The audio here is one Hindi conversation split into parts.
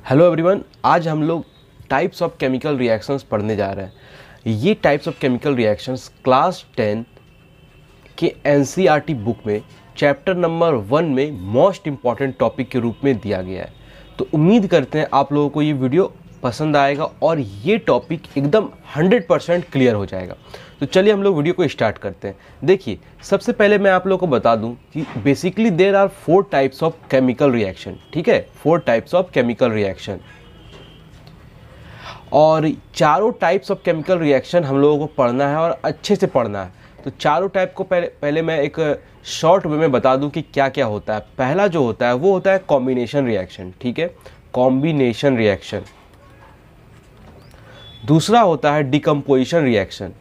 हेलो एवरीवन, आज हम लोग टाइप्स ऑफ केमिकल रिएक्शंस पढ़ने जा रहे हैं। ये types of chemical reactions class 10 के एनसीईआरटी बुक में चैप्टर नंबर 1 में मोस्ट इम्पॉर्टेंट टॉपिक के रूप में दिया गया है। तो उम्मीद करते हैं आप लोगों को ये वीडियो पसंद आएगा और ये टॉपिक एकदम 100% क्लियर हो जाएगा। तो चलिए हम लोग वीडियो को स्टार्ट करते हैं। देखिए, सबसे पहले मैं आप लोगों को बता दूं कि basically there are 4 types of chemical reaction. ठीक है, 4 टाइप्स ऑफ केमिकल रिएक्शन, और चारों टाइप्स ऑफ केमिकल रिएक्शन हम लोगों को पढ़ना है और अच्छे से पढ़ना है। तो चारों टाइप को पहले मैं एक शॉर्ट वे में बता दूं कि क्या क्या होता है। पहला जो होता है वो होता है कॉम्बिनेशन रिएक्शन। ठीक है, कॉम्बिनेशन रिएक्शन। दूसरा होता है डिकम्पोजिशन रिएक्शन।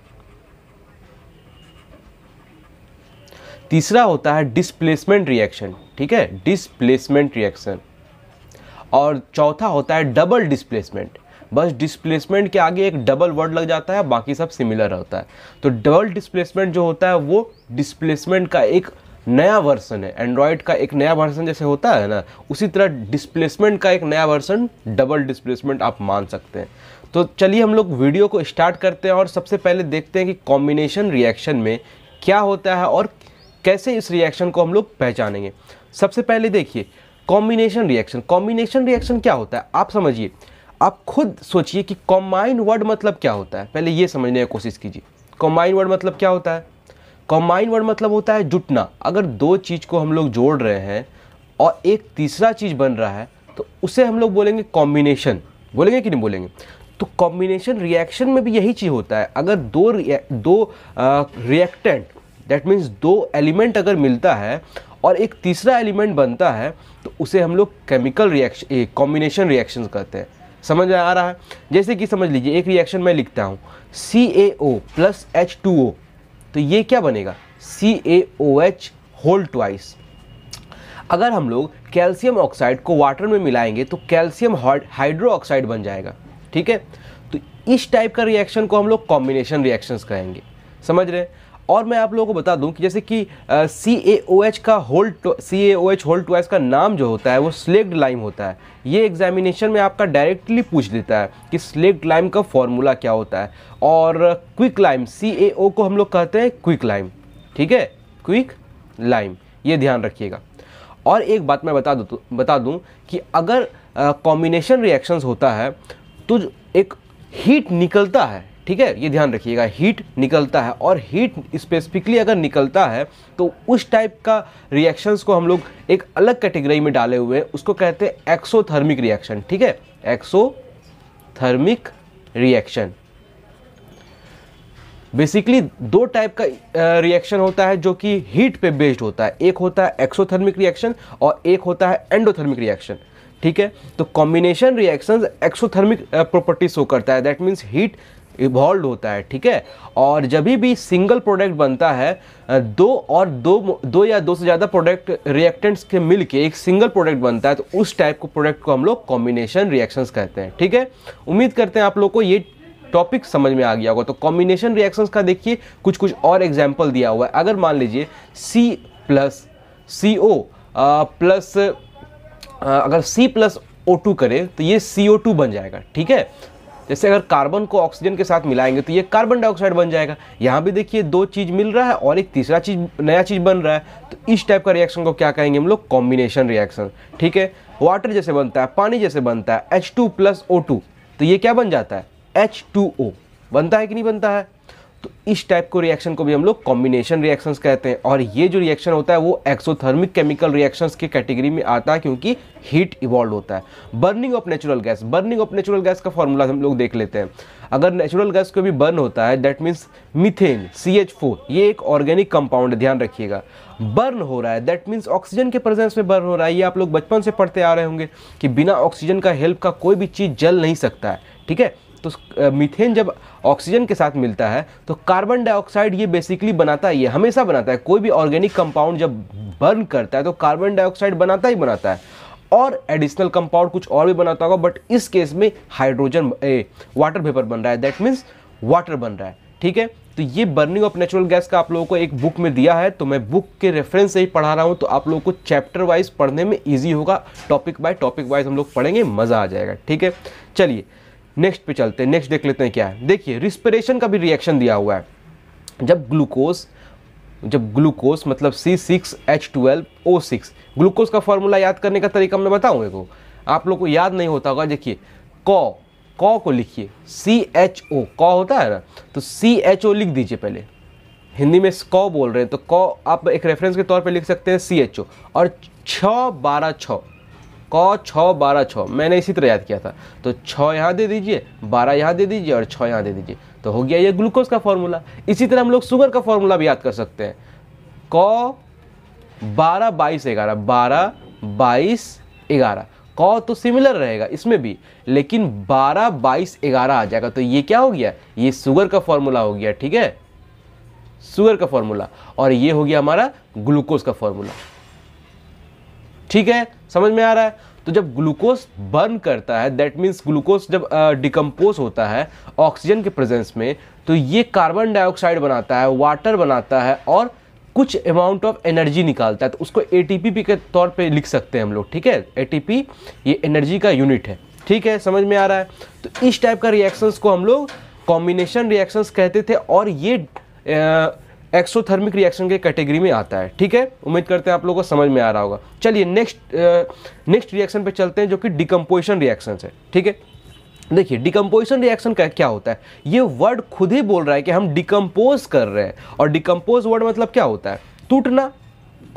तीसरा होता है डिस्प्लेसमेंट रिएक्शन। ठीक है, डिस्प्लेसमेंट रिएक्शन। और चौथा होता है डबल डिस्प्लेसमेंट। बस डिस्प्लेसमेंट के आगे एक डबल वर्ड लग जाता है, बाकी सब सिमिलर होता है। तो डबल डिस्प्लेसमेंट जो होता है वो डिस्प्लेसमेंट का एक नया वर्जन है। एंड्रॉयड का एक नया वर्जन जैसे होता है ना, उसी तरह डिस्प्लेसमेंट का एक नया वर्जन डबल डिस्प्लेसमेंट आप मान सकते हैं। तो चलिए हम लोग वीडियो को स्टार्ट करते हैं और सबसे पहले देखते हैं कि कॉम्बिनेशन रिएक्शन में क्या होता है और कैसे इस रिएक्शन को हम लोग पहचानेंगे। सबसे पहले देखिए कॉम्बिनेशन रिएक्शन। कॉम्बिनेशन रिएक्शन क्या होता है आप समझिए, आप खुद सोचिए कि कॉम्बाइन वर्ड मतलब क्या होता है। पहले ये समझने की कोशिश कीजिए, कॉम्बाइन वर्ड मतलब क्या होता है। कॉम्बाइन वर्ड मतलब होता है जुटना। अगर दो चीज़ को हम लोग जोड़ रहे हैं और एक तीसरा चीज़ बन रहा है तो उसे हम लोग बोलेंगे कॉम्बिनेशन। बोलेंगे कि नहीं बोलेंगे? तो कॉम्बिनेशन रिएक्शन में भी यही चीज़ होता है। अगर दो रिएक्टेंट, दैट मीन्स दो एलिमेंट अगर मिलता है और एक तीसरा एलिमेंट बनता है तो उसे हम लोग केमिकल रिएक्शन, कॉम्बिनेशन रिएक्शंस कहते हैं। समझ में आ रहा है? जैसे कि समझ लीजिए एक रिएक्शन मैं लिखता हूँ CaO प्लस H2O, तो ये क्या बनेगा? CaOH whole twice. अगर हम लोग कैल्शियम ऑक्साइड को वाटर में मिलाएंगे तो कैल्शियम हाइड्रो ऑक्साइड बन जाएगा। ठीक है, तो इस टाइप का रिएक्शन को हम लोग कॉम्बिनेशन रिएक्शंस कहेंगे। समझ रहे हैं? और मैं आप लोगों को बता दूं कि जैसे कि CaOH होल ट्वाइस का नाम जो होता है वो स्लेक्ड लाइम होता है। ये एग्जामिनेशन में आपका डायरेक्टली पूछ लेता है कि स्लेक्ड लाइम का फॉर्मूला क्या होता है। और क्विक लाइम, CaO को हम लोग कहते हैं क्विक लाइम। ठीक है, क्विक लाइम, ये ध्यान रखिएगा। और एक बात मैं बता दूं कि अगर कॉम्बिनेशन रिएक्शंस होता है तो एक हीट निकलता है। ठीक है, ये ध्यान रखिएगा, हीट निकलता है। और हीट स्पेसिफिकली अगर निकलता है तो उस टाइप का रिएक्शंस को हम लोग एक अलग कैटेगरी में डाले हुए हैं, उसको कहते हैं एक्सोथर्मिक रिएक्शन। ठीक है, एक्सोथर्मिक रिएक्शन। बेसिकली दो टाइप का रिएक्शन होता है जो कि हीट पे बेस्ड होता है। एक होता है एक्सोथर्मिक रिएक्शन और एक होता है एंडोथर्मिक रिएक्शन। ठीक है, तो combination reactions exothermic property show करता है, दैट मीन्स हीट इवॉल्व होता है। ठीक है, और जब भी सिंगल प्रोडक्ट बनता है, दो या दो से ज़्यादा प्रोडक्ट रिएक्टेंट्स के मिलके एक सिंगल प्रोडक्ट बनता है, तो उस टाइप को प्रोडक्ट को हम लोग कॉम्बिनेशन रिएक्शंस कहते हैं। ठीक है, उम्मीद करते हैं आप लोग को ये टॉपिक समझ में आ गया होगा। तो कॉम्बिनेशन रिएक्शंस का देखिए कुछ और एग्जाम्पल दिया हुआ है। अगर मान लीजिए C प्लस CO प्लस अगर C प्लस O2 करें तो ये CO2 बन जाएगा। ठीक है, जैसे अगर कार्बन को ऑक्सीजन के साथ मिलाएंगे तो ये कार्बन डाइऑक्साइड बन जाएगा। यहाँ भी देखिए दो चीज़ मिल रहा है और एक तीसरा चीज़, नया चीज़ बन रहा है, तो इस टाइप का रिएक्शन को क्या कहेंगे हम लोग? Combination reaction. ठीक है, वाटर जैसे बनता है, पानी जैसे बनता है H2 प्लस O2, तो ये क्या बन जाता है? H2O बनता है कि नहीं बनता है? तो इस टाइप को रिएक्शन को भी हम लोग कॉम्बिनेशन रिएक्शंस कहते हैं। और ये जो रिएक्शन होता है वो एक्सोथर्मिक केमिकल रिएक्शंस की कैटेगरी में आता है क्योंकि हीट इवॉल्व होता है। Burning of natural gas, burning of natural gas का फॉर्मूला हम लोग देख लेते हैं। अगर नेचुरल गैस को भी बर्न होता है, दैट मीन्स मीथेन CH4, ये एक ऑर्गेनिक कंपाउंड है, ध्यान रखिएगा। बर्न हो रहा है, दैट मीन्स ऑक्सीजन के प्रेजेंस में बर्न हो रहा है। ये आप लोग बचपन से पढ़ते आ रहे होंगे कि बिना ऑक्सीजन का हेल्प का कोई भी चीज़ जल नहीं सकता है। ठीक है, तो मीथेन जब ऑक्सीजन के साथ मिलता है तो कार्बन डाइऑक्साइड ये बेसिकली बनाता है, ये हमेशा बनाता है। कोई भी ऑर्गेनिक कंपाउंड जब बर्न करता है तो कार्बन डाइऑक्साइड बनाता ही बनाता है, और एडिशनल कंपाउंड कुछ और भी बनाता होगा, बट इस केस में हाइड्रोजन वाटर वेपर बन रहा है, दैट मीन्स वाटर बन रहा है। ठीक है। तो ये बर्निंग ऑफ नेचुरल गैस का आप लोगों को एक बुक में दिया है, तो मैं बुक के रेफरेंस से ही पढ़ा रहा हूँ, तो आप लोगों को चैप्टर वाइज पढ़ने में ईजी होगा, टॉपिक बाय टॉपिक वाइज हम लोग पढ़ेंगे, मज़ा आ जाएगा, ठीक है। चलिए नेक्स्ट पे चलते हैं, नेक्स्ट देख लेते हैं क्या है। देखिए रिस्पिरेशन का भी रिएक्शन दिया हुआ है। जब ग्लूकोज मतलब C6H12O6, ग्लूकोज का फॉर्मूला याद करने का तरीका मैं बताऊँ, को आप लोग को याद नहीं होता होगा। देखिए कॉ को लिखिए CHO, कॉ होता है ना, तो CHO लिख दीजिए पहले। हिंदी में कॉ बोल रहे हैं तो कॉ आप एक रेफरेंस के तौर पे लिख सकते हैं CHO, और 6 कॉ 6 मैंने इसी तरह याद किया था। तो 6 यहाँ दे दीजिए, 12 यहाँ दे दीजिए और 6 यहाँ दे दीजिए, तो हो गया ये ग्लूकोज का फॉर्मूला। इसी तरह हम लोग शुगर का फॉर्मूला भी याद कर सकते हैं। कॉ 12 22 11, 12 22 11, कॉ तो सिमिलर रहेगा इसमें भी, लेकिन 12 22 11 आ जाएगा। तो ये क्या हो गया, ये शुगर का फॉर्मूला हो गया, ठीक है, शुगर का फॉर्मूला। और ये हो गया हमारा ग्लूकोज का फॉर्मूला, ठीक है, समझ में आ रहा है। तो जब ग्लूकोज बर्न करता है, दैट मीन्स ग्लूकोज जब डिकम्पोज होता है ऑक्सीजन के प्रेजेंस में, तो ये कार्बन डाइऑक्साइड बनाता है, वाटर बनाता है और कुछ अमाउंट ऑफ एनर्जी निकालता है। तो उसको एटीपी के तौर पे लिख सकते हैं हम लोग, ठीक है। एटीपी ये एनर्जी का यूनिट है, ठीक है, समझ में आ रहा है। तो इस टाइप का रिएक्शंस को हम लोग कॉम्बिनेशन रिएक्शंस कहते थे, और ये एक्सोथर्मिक रिएक्शन के कैटेगरी में आता है, ठीक है। उम्मीद करते हैं आप लोगों को समझ में आ रहा होगा। चलिए नेक्स्ट रिएक्शन पे चलते हैं, जो कि डिकम्पोजिशन रिएक्शंस है, ठीक है। देखिए डिकम्पोजिशन रिएक्शन का क्या होता है, ये वर्ड खुद ही बोल रहा है कि हम डिकम्पोज कर रहे हैं। और डिकम्पोज वर्ड मतलब क्या होता है, टूटना।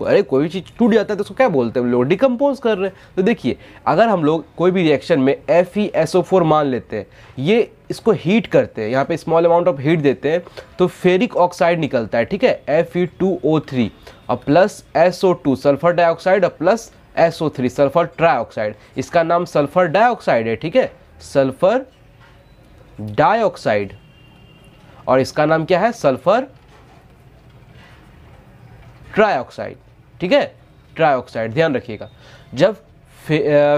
अरे कोई भी चीज़ टूट जाता है तो उसको क्या बोलते हैं हम लोग, डिकम्पोज कर रहे हैं। तो देखिए अगर हम लोग कोई भी रिएक्शन में FeSO4 मान लेते हैं, ये इसको हीट करते हैं, यहाँ पे स्मॉल अमाउंट ऑफ हीट देते हैं, तो फेरिक ऑक्साइड निकलता है, ठीक है, Fe2O3 और प्लस SO2 सल्फर डाइऑक्साइड और प्लस SO3 सल्फर ट्राइऑक्साइड। इसका नाम सल्फर डाइऑक्साइड है, ठीक है, सल्फर डाइऑक्साइड, और इसका नाम क्या है, सल्फर ट्राइऑक्साइड, ठीक है, ट्राइऑक्साइड। ध्यान रखिएगा, जब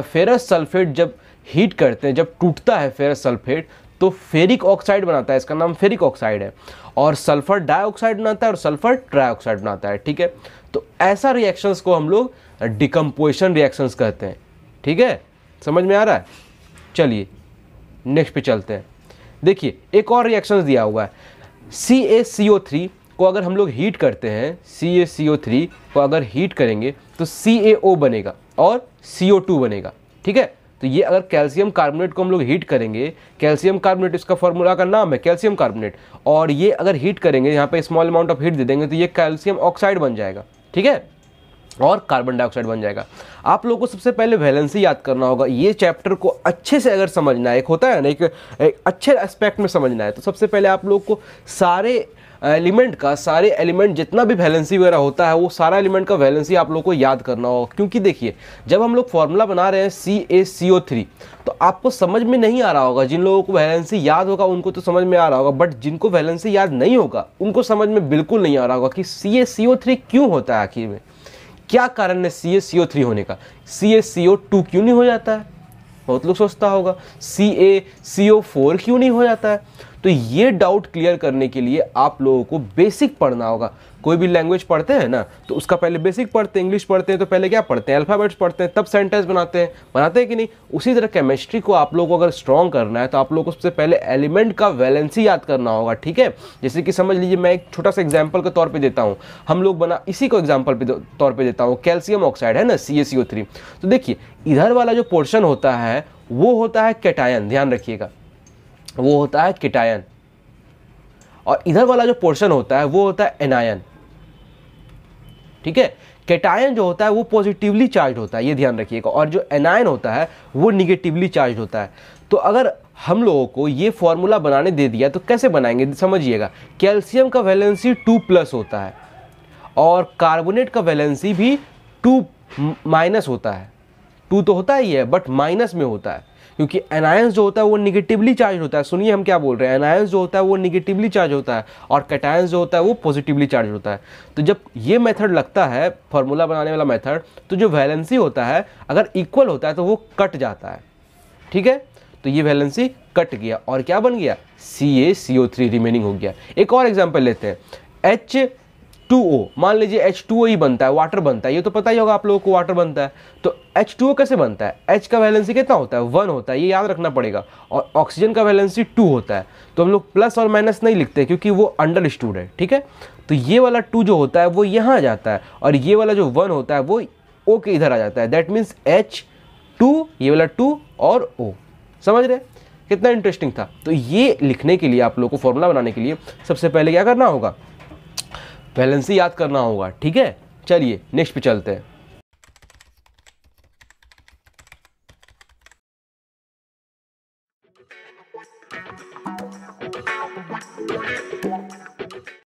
फेरस सल्फेट जब हीट करते हैं, जब टूटता है फेरस सल्फेट, तो फेरिक ऑक्साइड बनाता है, इसका नाम फेरिक ऑक्साइड है, और सल्फर डाइऑक्साइड बनाता है और सल्फर ट्राइऑक्साइड बनाता है, ठीक है। तो ऐसा रिएक्शंस को हम लोग डिकम्पोजिशन रिएक्शंस कहते हैं, ठीक है, समझ में आ रहा है। चलिए नेक्स्ट पे चलते हैं। देखिए एक और रिएक्शंस दिया हुआ है, CaCO3 को अगर हम लोग हीट करते हैं, CaCO3 को अगर हीट करेंगे तो CaO बनेगा और CO2 बनेगा, ठीक है। तो ये अगर कैल्शियम कार्बोनेट को हम लोग हीट करेंगे, कैल्शियम कार्बोनेट इसका फॉर्मूला का नाम है कैल्शियम कार्बोनेट, और ये अगर हीट करेंगे, यहाँ पे स्मॉल अमाउंट ऑफ हीट दे देंगे, तो ये कैल्शियम ऑक्साइड बन जाएगा, ठीक है, और कार्बन डाइऑक्साइड बन जाएगा। आप लोगों को सबसे पहले वैलेंसी याद करना होगा। ये चैप्टर को अच्छे से अगर समझना है, एक होता है ना, एक अच्छे एस्पेक्ट में समझना है, तो सबसे पहले आप लोग को सारे एलिमेंट जितना भी वैलेंसी वगैरह होता है, वो सारा एलिमेंट का वैलेंसी आप लोग को याद करना होगा। क्योंकि देखिए जब हम लोग फॉर्मूला बना रहे हैं CaCO3, तो आपको समझ में नहीं आ रहा होगा। जिन लोगों को वैलेंसी याद होगा उनको तो समझ में आ रहा होगा, बट जिनको वैलेंसी याद नहीं होगा उनको समझ में बिल्कुल नहीं आ रहा होगा कि CaCO3 क्यों होता है, आखिर में क्या कारण है CaCO3 होने का, CaCO2 क्यों नहीं हो जाता है, बहुत लोग सोचता होगा CaCO4 क्यों नहीं हो जाता है। तो ये डाउट क्लियर करने के लिए आप लोगों को बेसिक पढ़ना होगा। कोई भी लैंग्वेज पढ़ते हैं ना, तो उसका पहले बेसिक पढ़ते हैं। इंग्लिश पढ़ते हैं तो पहले क्या पढ़ते हैं, अल्फ़ाबेट्स पढ़ते हैं, तब सेंटेंस बनाते हैं कि नहीं। उसी तरह केमिस्ट्री को आप लोगों को अगर स्ट्रॉन्ग करना है, तो आप लोगों को सबसे पहले एलिमेंट का वैलेंसी याद करना होगा, ठीक है। जैसे कि समझ लीजिए, मैं एक छोटा सा एग्जाम्पल के तौर पर देता हूँ, हम लोग इसी को एग्जाम्पल के तौर पर देता हूँ, कैल्शियम ऑक्साइड है ना, CaCO3। तो देखिए इधर वाला जो पोर्शन होता है वो होता है कैटायन, ध्यान रखिएगा, वो होता है कैटायन, और इधर वाला जो पोर्शन होता है वो होता है एनायन, ठीक है। कैटायन जो होता है वो पॉजिटिवली चार्ज होता है, ये ध्यान रखिएगा, और जो एनायन होता है वो निगेटिवली चार्ज होता है। तो अगर हम लोगों को ये फॉर्मूला बनाने दे दिया तो कैसे बनाएंगे, समझिएगा। कैल्शियम का वैलेंसी 2+ होता है, और कार्बोनेट का वैलेंसी भी 2- होता है। 2 तो होता ही है, बट माइनस में होता है, क्योंकि एनायंस जो होता है वो निगेटिवली चार्ज होता है। सुनिए हम क्या बोल रहे हैं, एनायंस जो होता है वो निगेटिवली चार्ज होता है, और कैटायंस जो होता है वो पॉजिटिवली चार्ज होता है। तो जब ये मेथड लगता है, फार्मूला बनाने वाला मेथड, तो जो वैलेंसी होता है अगर इक्वल होता है तो वो कट जाता है, ठीक है। तो ये वैलेंसी कट गया और क्या बन गया, CaCO3 रिमेनिंग हो गया। एक और एग्जांपल लेते हैं, H2O, मान लीजिए H2O ही बनता है, वाटर बनता है, ये तो पता ही होगा आप लोगों को वाटर बनता है। तो H2O कैसे बनता है, H का वैलेंसी कितना होता है, 1 होता है, ये याद रखना पड़ेगा, और ऑक्सीजन का वैलेंसी 2 होता है। तो हम लोग प्लस और माइनस नहीं लिखते क्योंकि वो अंडरस्टूड है, ठीक है। तो ये वाला 2 जो होता है वो यहाँ आ जाता है, और ये वाला जो 1 होता है वो O के इधर आ जाता है। दैट मीन्स H2, ये वाला 2 और O, समझ रहे, कितना इंटरेस्टिंग था। तो ये लिखने के लिए आप लोगों को फॉर्मूला बनाने के लिए सबसे पहले क्या करना होगा, वैलेंसी याद करना होगा, ठीक है। चलिए नेक्स्ट पे चलते हैं।